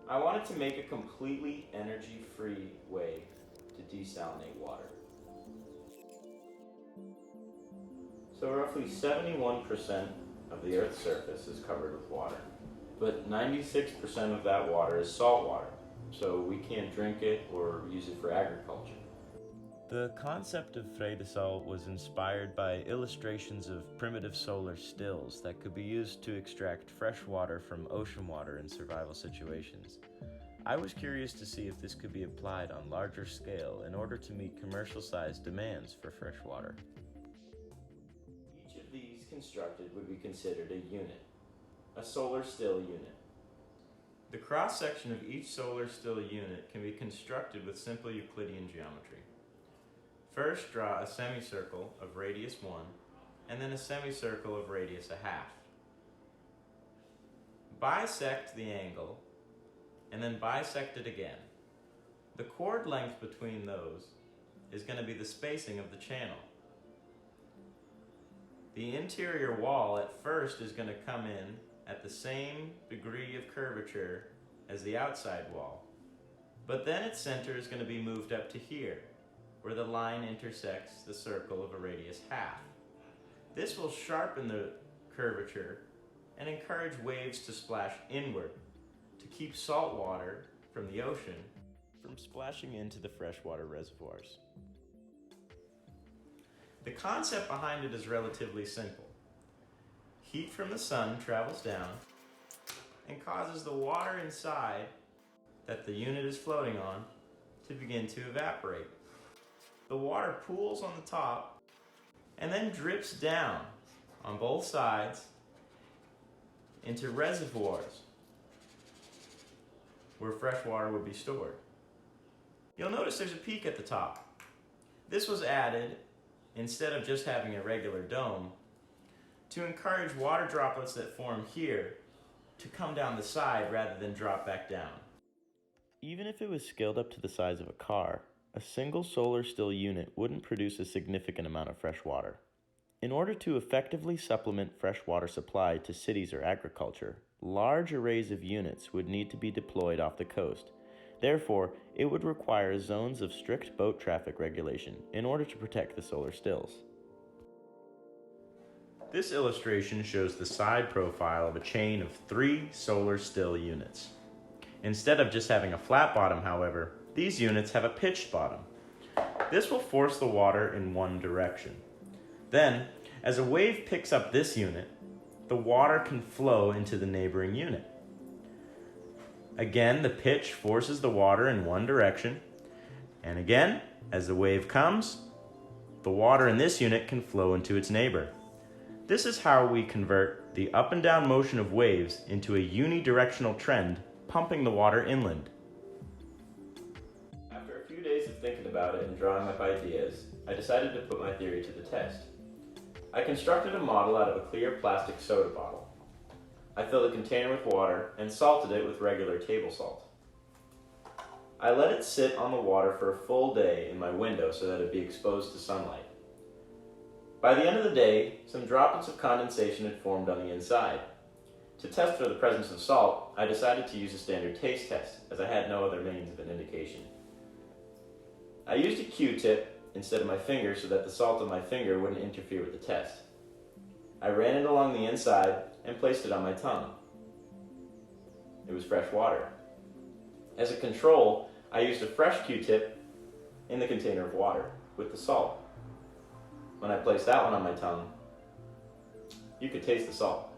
I wanted to make a completely energy-free way to desalinate water. So roughly 71% of the Earth's surface is covered with water, but 96% of that water is salt water, so we can't drink it or use it for agriculture. The concept of Freidesal was inspired by illustrations of primitive solar stills that could be used to extract fresh water from ocean water in survival situations. I was curious to see if this could be applied on larger scale in order to meet commercial-sized demands for fresh water. Each of these constructed would be considered a unit, a solar still unit. The cross-section of each solar still unit can be constructed with simple Euclidean geometry. First, draw a semicircle of radius 1, and then a semicircle of radius 1/2. Bisect the angle, and then bisect it again. The chord length between those is going to be the spacing of the channel. The interior wall at first is going to come in at the same degree of curvature as the outside wall, but then its center is going to be moved up to here, where the line intersects the circle of a radius 1/2. This will sharpen the curvature and encourage waves to splash inward to keep salt water from the ocean from splashing into the freshwater reservoirs. The concept behind it is relatively simple. Heat from the sun travels down and causes the water inside that the unit is floating on to begin to evaporate. The water pools on the top and then drips down on both sides into reservoirs where fresh water would be stored. You'll notice there's a peak at the top. This was added, instead of just having a regular dome, to encourage water droplets that form here to come down the side rather than drop back down. Even if it was scaled up to the size of a car, a single solar still unit wouldn't produce a significant amount of fresh water. In order to effectively supplement fresh water supply to cities or agriculture, large arrays of units would need to be deployed off the coast. Therefore, it would require zones of strict boat traffic regulation in order to protect the solar stills. This illustration shows the side profile of a chain of 3 solar still units. Instead of just having a flat bottom, however, these units have a pitched bottom. This will force the water in one direction. Then, as a wave picks up this unit, the water can flow into the neighboring unit. Again, the pitch forces the water in one direction, and again, as the wave comes, the water in this unit can flow into its neighbor. This is how we convert the up and down motion of waves into a unidirectional trend, pumping the water inland. After a few days of thinking about it and drawing up ideas, I decided to put my theory to the test. I constructed a model out of a clear plastic soda bottle. I filled a container with water and salted it with regular table salt. I let it sit on the water for a full day in my window so that it would be exposed to sunlight. By the end of the day, some droplets of condensation had formed on the inside. To test for the presence of salt, I decided to use a standard taste test, as I had no other means of an indication. I used a Q-tip instead of my finger so that the salt on my finger wouldn't interfere with the test. I ran it along the inside and placed it on my tongue. It was fresh water. As a control, I used a fresh Q-tip in the container of water with the salt. When I placed that one on my tongue, you could taste the salt.